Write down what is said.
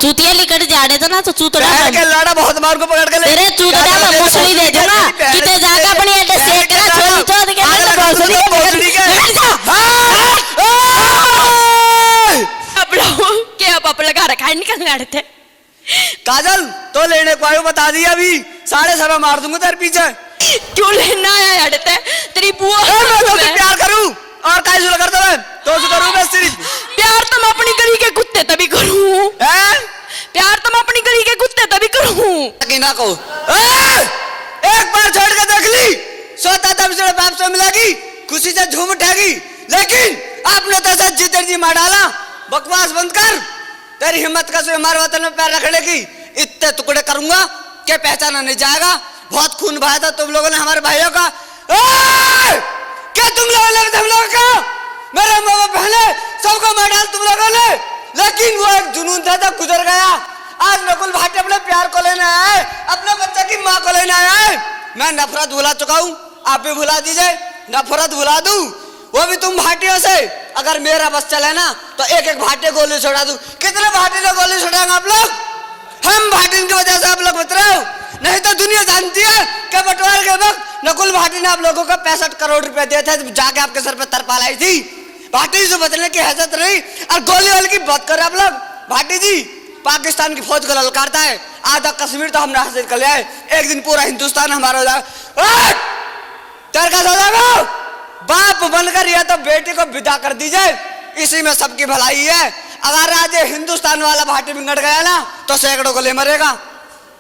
चूतिया लिकट जाड़े तो ना तो चूतड़ा पैर के लाड़ा बहुत मार को पकड़ के ले तेरे चूतड़ा में मुसली दे दूंगा किते जाकर अपनी अड्डे सेक ना छोड़ छोड़ के मैं भोसड़ी के क्या पाप लगा रखा है निकल रहे थे। काजल तो लेने को आयो बता दिया अभी 7:30 मार दूंगा तेरे पीछे। क्यों लेना आया अड़ते तेरी बुआ मैं तो प्यार करूं और काय सुन कर दो मैं तो से करूं मैं सिर्फ प्यार तुम अपनी गली के कुत्ते तभी करूं हैं प्यार तुम अपनी गली के कुत्ते तभी करूं ना को एक बार छोड़ के देख ली सोता तब से बाप से मिलेगी खुशी से झूम उठेगी लेकिन आपने तो ऐसा जितर जी मार डाला। बकवास बंद कर तेरी हिम्मत का हमारे वतन में पैर रखने की इतने टुकड़े करूंगा कि पहचाना नहीं जाएगा। बहुत खून बहाया था तुम लोगों ने हमारे भाइयों का क्या तुम लोगों ने हम लोगों का मेरे माँ बाप बहने सबको मार डाल तुम लोगों ने लेकिन वो एक जुनून था तो गुजर गया। आज नकुल भाटी अपने प्यार को लेने आया है अपने बच्चे की माँ को लेने आया है। मैं नफरत भुला चुका हूँ आप भी भुला दीजिए नफरत भुला दूं वो भी तुम भाटियों से। अगर मेरा बस चले ना तो एक एक भाटे गोली छोड़ा दूं। कितने भाटे ने गोली छोड़ेंगे आप लोग हम भाटिन की वजह से आप लोग बच रहे हो नहीं तो दुनिया जानती है कि बंटवारे के वक्त नकुल भाटी ने आप लोगों को 65 करोड़ रुपए दिए थे जाके आपके सर पे तरपाल आई थी। भाटी से बचने की हैसियत रही और गोली वाली की बात कर रहे आप लोग। भाटी जी पाकिस्तान की फौज को ललकारता है आधा कश्मीर तो हमने हासिल कर लिया है एक दिन पूरा हिंदुस्तान हमारा हो जाएगा। तेरे का सोचेगा बाप बनकर या तो बेटी को विदा कर दीजिए इसी में सबकी भलाई है। अगर आज हिंदुस्तान वाला भाटी बिगड़ गया ना तो सैकड़ों को ले मरेगा।